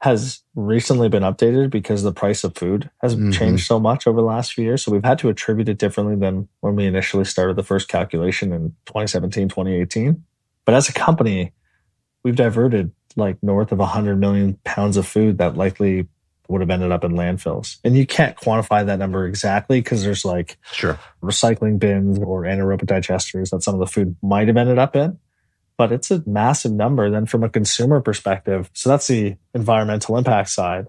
has recently been updated because the price of food has changed so much over the last few years. So we've had to attribute it differently than when we initially started the first calculation in 2017, 2018. But as a company, we've diverted north of 100 million pounds of food that likely would have ended up in landfills. And you can't quantify that number exactly because there's recycling bins or anaerobic digesters that some of the food might have ended up in. But it's a massive number. Then from a consumer perspective, so that's the environmental impact side.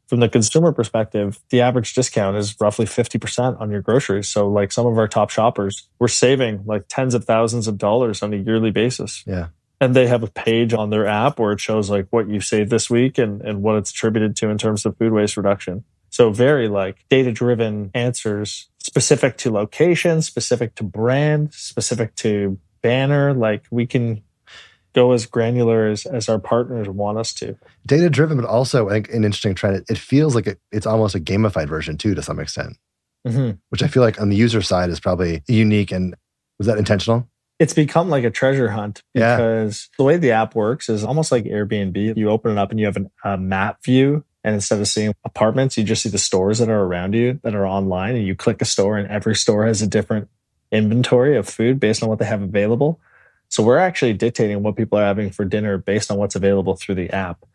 From the consumer perspective, the average discount is roughly 50% on your groceries. So some of our top shoppers, we're saving tens of thousands of dollars on a yearly basis. Yeah. And they have a page on their app where it shows what you saved this week and what it's attributed to in terms of food waste reduction. So very data-driven answers specific to location, specific to brand, specific to banner. We can go as granular as our partners want us to. Data-driven, but also an interesting trend. It feels like it's almost a gamified version too, to some extent, which I feel like on the user side is probably unique. And was that intentional? It's become like a treasure hunt because the way the app works is almost like Airbnb. You open it up and you have a map view. And instead of seeing apartments, you just see the stores that are around you that are online. And you click a store and every store has a different inventory of food based on what they have available. So we're actually dictating what people are having for dinner based on what's available through the app.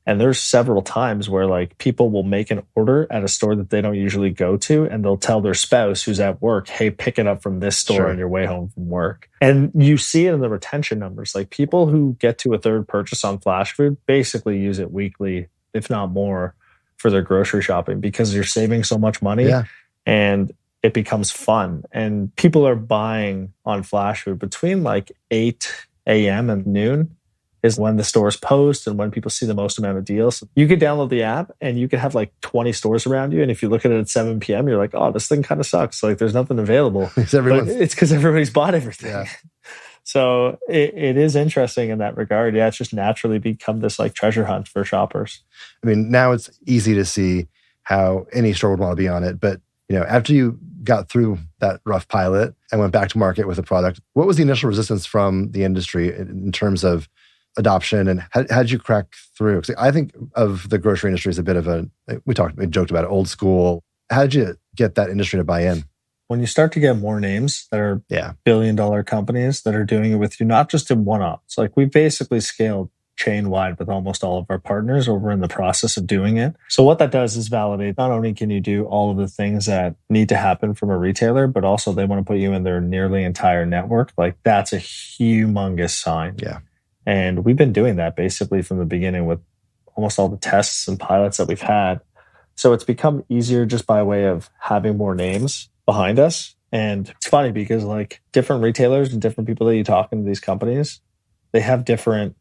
And there's several times where people will make an order at a store that they don't usually go to, and they'll tell their spouse who's at work, hey, pick it up from this store on your way home from work. And you see it in the retention numbers. People who get to a third purchase on Flashfood basically use it weekly, if not more, for their grocery shopping because you're saving so much money and it becomes fun. And people are buying on Flashfood between 8 a.m. and noon is when the stores post and when people see the most amount of deals. You could download the app and you could have 20 stores around you. And if you look at it at 7 p.m., you're like, oh, this thing kind of sucks. There's nothing available. It's because everybody's bought everything. Yeah. So it is interesting in that regard. Yeah, it's just naturally become this treasure hunt for shoppers. I mean, now it's easy to see how any store would want to be on it. But after you got through that rough pilot and went back to market with a product, what was the initial resistance from the industry in terms of adoption, and how did you crack through? Because I think of the grocery industry as a bit of we joked about it, old school. How did you get that industry to buy in? When you start to get more names that are billion-dollar companies that are doing it with you, not just in one-offs. We basically scaled chain-wide with almost all of our partners, or we're in the process of doing it. So what that does is validate, not only can you do all of the things that need to happen from a retailer, but also they want to put you in their nearly entire network. That's a humongous sign. Yeah. And we've been doing that basically from the beginning with almost all the tests and pilots that we've had. So it's become easier just by way of having more names behind us. And it's funny because different retailers and different people that you talk into these companies, they have different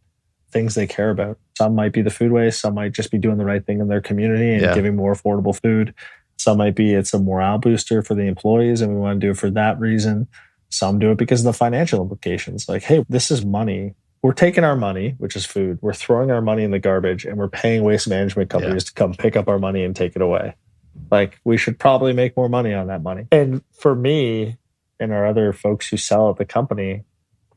things they care about. Some might be the food waste. Some might just be doing the right thing in their community and giving more affordable food. Some might be it's a morale booster for the employees and we want to do it for that reason. Some do it because of the financial implications. Hey, this is money. We're taking our money, which is food. We're throwing our money in the garbage and we're paying waste management companies to come pick up our money and take it away. We should probably make more money on that money. And for me and our other folks who sell at the company,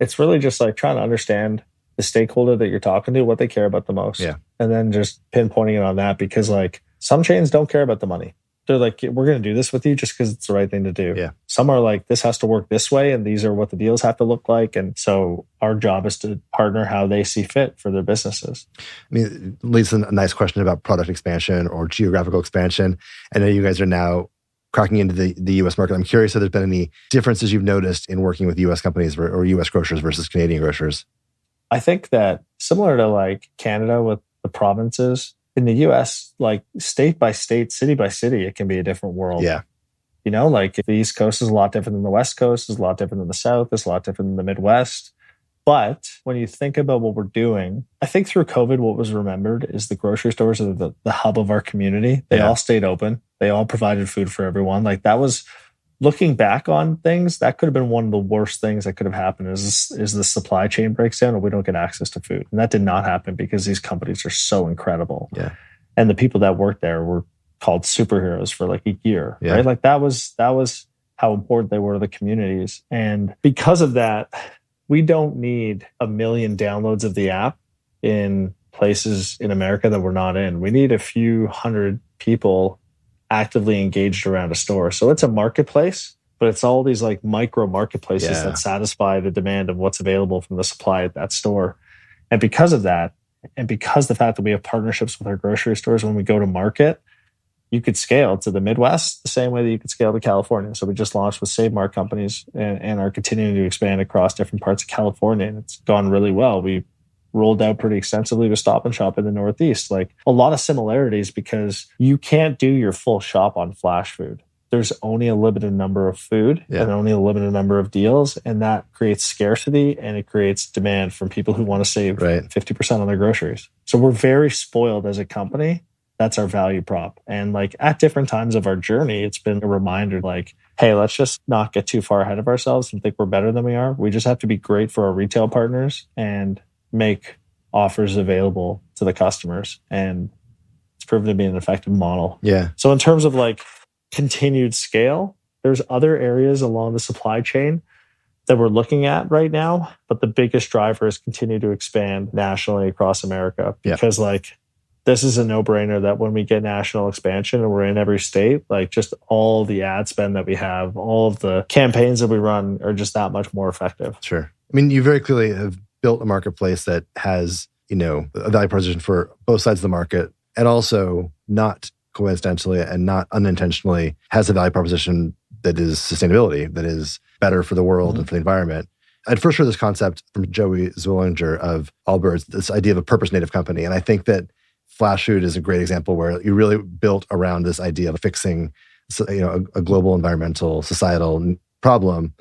it's really just trying to understand the stakeholder that you're talking to, what they care about the most. Yeah. And then just pinpointing it on that because some chains don't care about the money. They're we're going to do this with you just because it's the right thing to do. Yeah. Some are this has to work this way and these are what the deals have to look like. And so our job is to partner how they see fit for their businesses. I mean, it leads to a nice question about product expansion or geographical expansion. I know you guys are now cracking into the U.S. market. I'm curious if there's been any differences you've noticed in working with U.S. companies or U.S. grocers versus Canadian grocers. I think that similar to like Canada with the provinces. In the US, like state by state, city by city, it can be a different world. Yeah. You know, like the East Coast is a lot different than the West Coast, is a lot different than the South, is a lot different than the Midwest. But when you think about what we're doing, I think through COVID, what was remembered is the grocery stores are the hub of our community. They all stayed open. They all provided food for everyone. Like that was, looking back on things, that could have been one of the worst things that could have happened is the supply chain breaks down and we don't get access to food. And that did not happen because these companies are so incredible. Yeah. And the people that worked there were called superheroes for like a year, right? Like that was how important they were to the communities. And because of that, we don't need 1 million downloads of the app in places in America that we're not in. We need a few hundred people actively engaged around a store. So it's a marketplace, but it's all these like micro marketplaces that satisfy the demand of what's available from the supply at that store. And because of that, and because the fact that we have partnerships with our grocery stores when we go to market, you could scale to the Midwest the same way that you could scale to California. So we just launched with Save Mart companies and are continuing to expand across different parts of California. And it's gone really well. We rolled out pretty extensively with Stop and Shop in the Northeast. Like a lot of similarities because you can't do your full shop on Flashfood. There's only a limited number of food and only a limited number of deals. And that creates scarcity and it creates demand from people who want to save 50% on their groceries. So we're very spoiled as a company. That's our value prop. And like at different times of our journey, it's been a reminder like, hey, let's just not get too far ahead of ourselves and think we're better than we are. We just have to be great for our retail partners and make offers available to the customers. And it's proven to be an effective model. Yeah. So in terms of like continued scale, there's other areas along the supply chain that we're looking at right now. But the biggest driver is continue to expand nationally across America because like this is a no-brainer that when we get national expansion and we're in every state, like just all the ad spend that we have, all of the campaigns that we run are just that much more effective. Sure. I mean, you very clearly have built a marketplace that has, you know, a value proposition for both sides of the market and also not coincidentally and not unintentionally has a value proposition that is sustainability, that is better for the world and for the environment. I'd first heard this concept from Joey Zwillinger of Allbirds, this idea of a purpose-native company. And I think that Flashfood is a great example where you really built around this idea of fixing, you know, a global environmental, societal problem.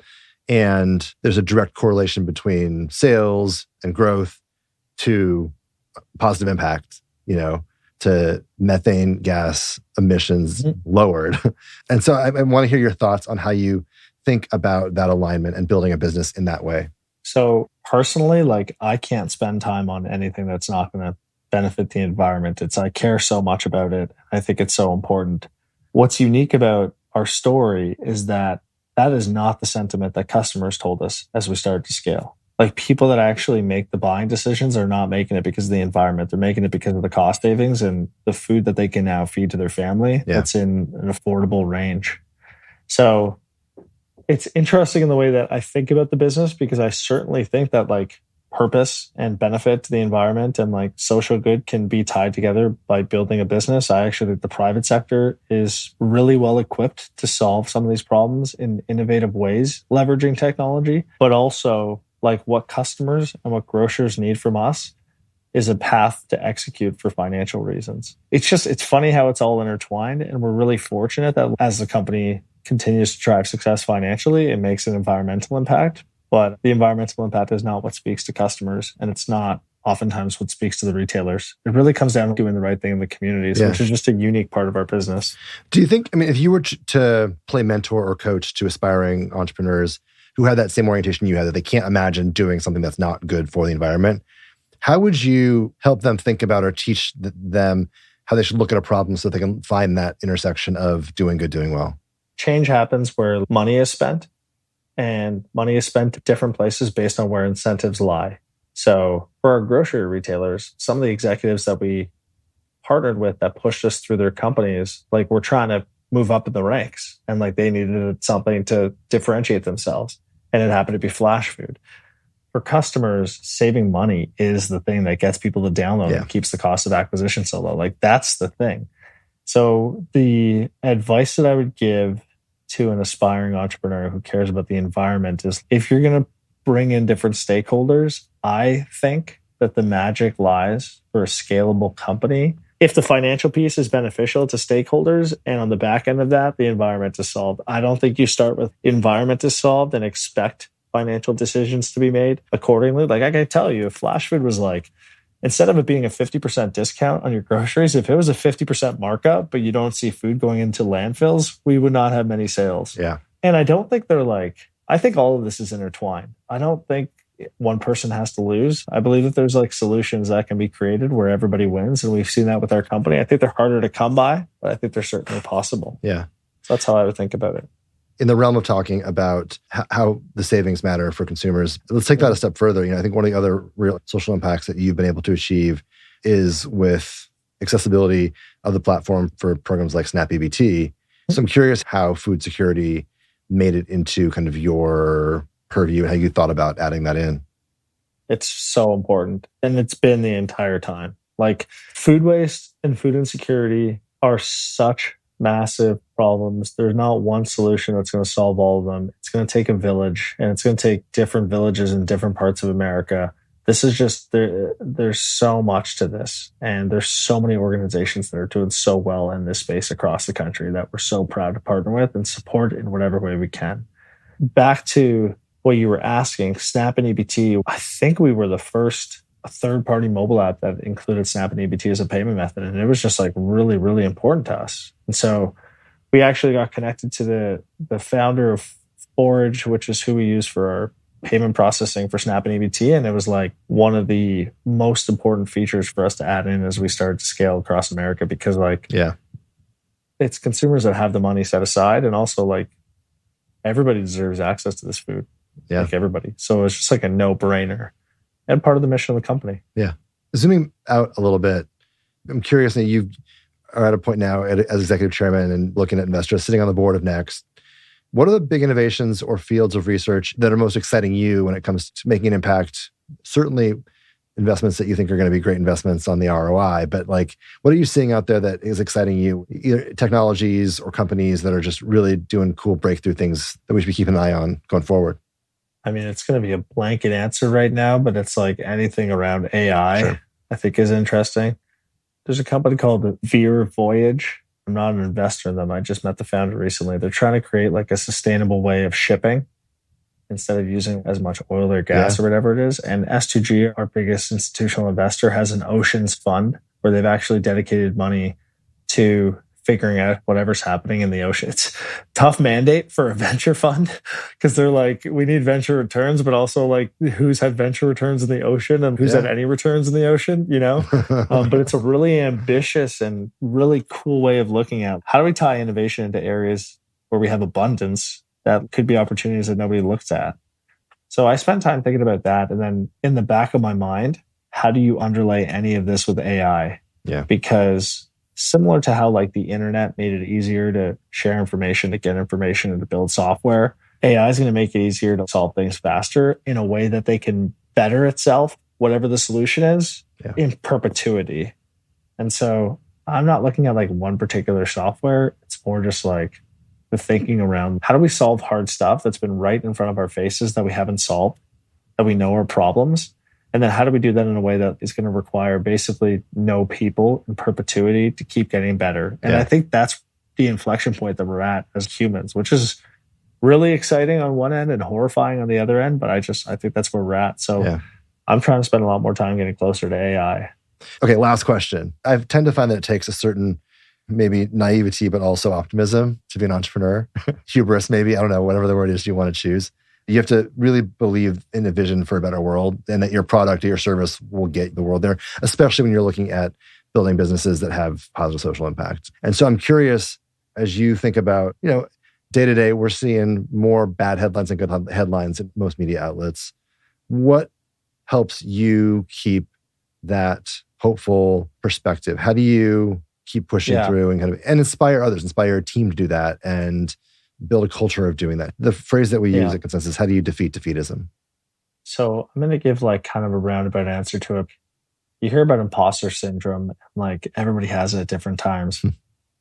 And there's a direct correlation between sales and growth to positive impact, you know, to methane gas emissions lowered. And so I want to hear your thoughts on how you think about that alignment and building a business in that way. So personally, like I can't spend time on anything that's not going to benefit the environment. I care so much about it. I think it's so important. What's unique about our story is that is not the sentiment that customers told us as we started to scale. Like people that actually make the buying decisions are not making it because of the environment. They're making it because of the cost savings and the food that they can now feed to their family that's in an affordable range. So it's interesting in the way that I think about the business because I certainly think that like purpose and benefit to the environment and like social good can be tied together by building a business. I actually think the private sector is really well equipped to solve some of these problems in innovative ways, leveraging technology, but also like what customers and what grocers need from us is a path to execute for financial reasons. It's funny how it's all intertwined. And we're really fortunate that as the company continues to drive success financially, it makes an environmental impact. But the environmental impact is not what speaks to customers. And it's not oftentimes what speaks to the retailers. It really comes down to doing the right thing in the communities, which is just a unique part of our business. Do you think, I mean, if you were to play mentor or coach to aspiring entrepreneurs who have that same orientation you had, that they can't imagine doing something that's not good for the environment, how would you help them think about or teach them how they should look at a problem so they can find that intersection of doing good, doing well? Change happens where money is spent. And money is spent at different places based on where incentives lie. So for our grocery retailers, some of the executives that we partnered with that pushed us through their companies, like we're trying to move up in the ranks and like they needed something to differentiate themselves. And it happened to be Flashfood. For customers, saving money is the thing that gets people to download and keeps the cost of acquisition so low. Like that's the thing. So the advice that I would give to an aspiring entrepreneur who cares about the environment is if you're going to bring in different stakeholders, I think that the magic lies for a scalable company. If the financial piece is beneficial to stakeholders and on the back end of that, the environment is solved. I don't think you start with environment is solved and expect financial decisions to be made accordingly. Like I can tell you, if Flashfood was like, instead of it being a 50% discount on your groceries, if it was a 50% markup, but you don't see food going into landfills, we would not have many sales. Yeah. And I don't think they're like, I think all of this is intertwined. I don't think one person has to lose. I believe that there's like solutions that can be created where everybody wins. And we've seen that with our company. I think they're harder to come by, but I think they're certainly possible. Yeah. So that's how I would think about it. In the realm of talking about how the savings matter for consumers, let's take that a step further. I think one of the other real social impacts that you've been able to achieve is with accessibility of the platform for programs like SnapEBT. So I'm curious how food security made it into kind of your purview and how you thought about adding that in. It's so important. And it's been the entire time. Like food waste and food insecurity are such massive problems. There's not one solution that's going to solve all of them. It's going to take a village, and it's going to take different villages in different parts of America. This is just, there's so much to this. And there's so many organizations that are doing so well in this space across the country that we're so proud to partner with and support in whatever way we can. Back to what you were asking, Snap and EBT, I think we were the first third-party mobile app that included Snap and EBT as a payment method. And it was just like really, really important to us. And so we actually got connected to the founder of Forage, which is who we use for our payment processing for Snap and EBT. And it was like one of the most important features for us to add in as we started to scale across America, because like, it's consumers that have the money set aside. And also like everybody deserves access to this food. Yeah. Like everybody. So it's just like a no-brainer and part of the mission of the company. Yeah. Zooming out a little bit, I'm curious that you are at a point now as executive chairman and looking at investors, sitting on the board of Next. What are the big innovations or fields of research that are most exciting you when it comes to making an impact? Certainly investments that you think are going to be great investments on the ROI, but like, what are you seeing out there that is exciting you? Either technologies or companies that are just really doing cool breakthrough things that we should be keeping an eye on going forward? I mean, it's going to be a blanket answer right now, but it's like anything around AI, sure, I think is interesting. There's a company called Veer Voyage. I'm not an investor in them. I just met the founder recently. They're trying to create like a sustainable way of shipping instead of using as much oil or gas or whatever it is. And S2G, our biggest institutional investor, has an oceans fund where they've actually dedicated money to figuring out whatever's happening in the ocean. It's a tough mandate for a venture fund because they're like, we need venture returns, but also like who's had venture returns in the ocean and who's had any returns in the ocean, you know? But it's a really ambitious and really cool way of looking at how do we tie innovation into areas where we have abundance that could be opportunities that nobody looks at. So I spent time thinking about that. And then in the back of my mind, how do you underlay any of this with AI? Yeah. Because similar to how like the internet made it easier to share information, to get information, and to build software, AI is going to make it easier to solve things faster in a way that they can better itself, whatever the solution is, in perpetuity. And so I'm not looking at like one particular software. It's more just like the thinking around how do we solve hard stuff that's been right in front of our faces that we haven't solved, that we know are problems. And then how do we do that in a way that is going to require basically no people in perpetuity to keep getting better? And I think that's the inflection point that we're at as humans, which is really exciting on one end and horrifying on the other end. But I think that's where we're at. So I'm trying to spend a lot more time getting closer to AI. Okay, last question. I tend to find that it takes a certain maybe naivety, but also optimism to be an entrepreneur. Hubris, maybe. I don't know, whatever the word is you want to choose. You have to really believe in a vision for a better world and that your product or your service will get the world there, especially when you're looking at building businesses that have positive social impact. And so I'm curious, as you think about, day to day, we're seeing more bad headlines and good headlines in most media outlets. What helps you keep that hopeful perspective? How do you keep pushing through and inspire others, inspire your team to do that and build a culture of doing that? The phrase that we use at Consensus, how do you defeat defeatism? So I'm going to give like kind of a roundabout answer to it. You hear about imposter syndrome, like everybody has it at different times.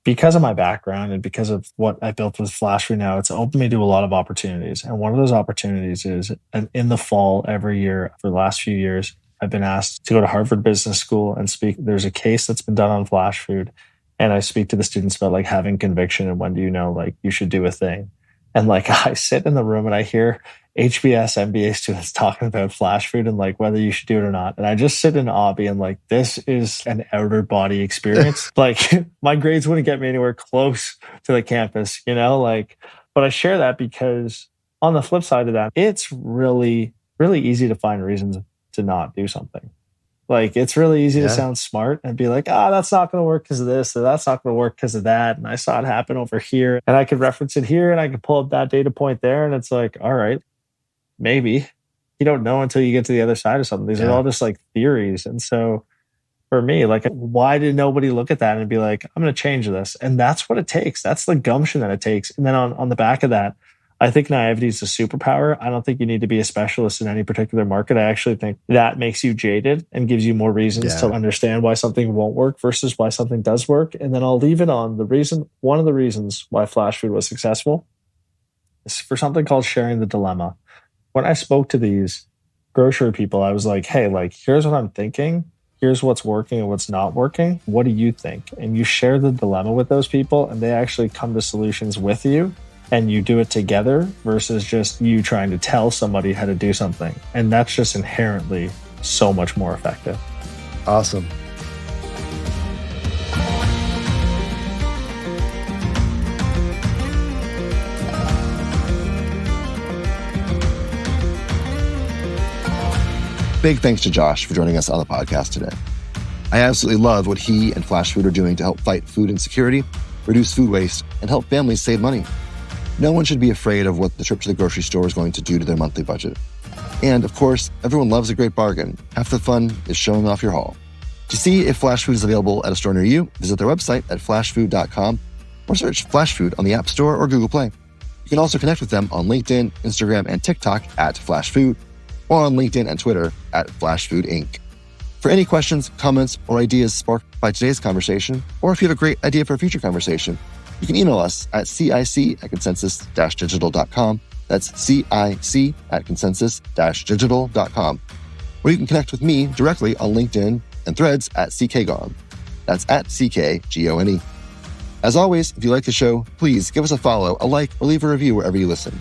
Because of my background and because of what I built with Flashfood now, it's opened me to a lot of opportunities. And one of those opportunities is in the fall every year for the last few years, I've been asked to go to Harvard Business School and speak. There's a case that's been done on flash food. And I speak to the students about like having conviction and when do you know like you should do a thing. And like I sit in the room and I hear HBS MBA students talking about flash food and like whether you should do it or not. And I just sit in awe being like, this is an outer body experience. Like my grades wouldn't get me anywhere close to the campus, you know, like, but I share that because on the flip side of that, it's really, really easy to find reasons to not do something. Like it's really easy to sound smart and be like, that's not going to work because of this, or that's not going to work because of that. And I saw it happen over here and I could reference it here and I could pull up that data point there. And it's like, all right, maybe. You don't know until you get to the other side of something. These are all just like theories. And so for me, like, why did nobody look at that and be like, I'm going to change this? And that's what it takes. That's the gumption that it takes. And then on the back of that, I think naivety is a superpower. I don't think you need to be a specialist in any particular market. I actually think that makes you jaded and gives you more reasons to understand why something won't work versus why something does work. And then I'll leave it on one of the reasons why flash food was successful is for something called sharing the dilemma. When I spoke to these grocery people, I was like, hey, like, here's what I'm thinking. Here's what's working and what's not working. What do you think? And you share the dilemma with those people and they actually come to solutions with you. And you do it together versus just you trying to tell somebody how to do something. And that's just inherently so much more effective. Awesome. Big thanks to Josh for joining us on the podcast today. I absolutely love what he and Flash Food are doing to help fight food insecurity, reduce food waste, and help families save money. No one should be afraid of what the trip to the grocery store is going to do to their monthly budget. And of course, everyone loves a great bargain. Half the fun is showing off your haul. To see if Flash Food is available at a store near you, visit their website at flashfood.com or search Flash Food on the App Store or Google Play. You can also connect with them on LinkedIn, Instagram, and TikTok at Flash Food, or on LinkedIn and Twitter at Flash Food Inc. For any questions, comments, or ideas sparked by today's conversation, or if you have a great idea for a future conversation, you can email us at cic@consensus-digital.com. That's cic@consensus-digital.com. Or you can connect with me directly on LinkedIn and Threads at ckgaughan. That's at ckgaughan. As always, if you like the show, please give us a follow, a like, or leave a review wherever you listen.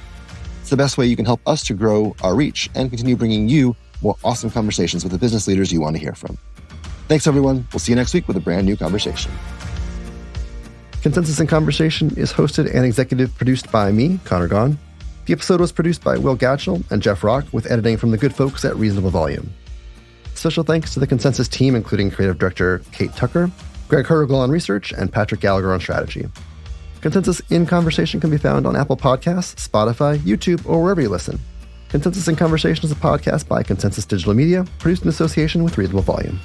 It's the best way you can help us to grow our reach and continue bringing you more awesome conversations with the business leaders you want to hear from. Thanks, everyone. We'll see you next week with a brand new conversation. Consensus in Conversation is hosted and executive produced by me, Conor Gaughan. The episode was produced by Will Gatchell and Jeff Rock with editing from the good folks at Reasonable Volume. Special thanks to the Consensus team, including creative director Kate Tucker, Greg Hergel on research, and Patrick Gallagher on strategy. Consensus in Conversation can be found on Apple Podcasts, Spotify, YouTube, or wherever you listen. Consensus in Conversation is a podcast by Consensus Digital Media, produced in association with Reasonable Volume.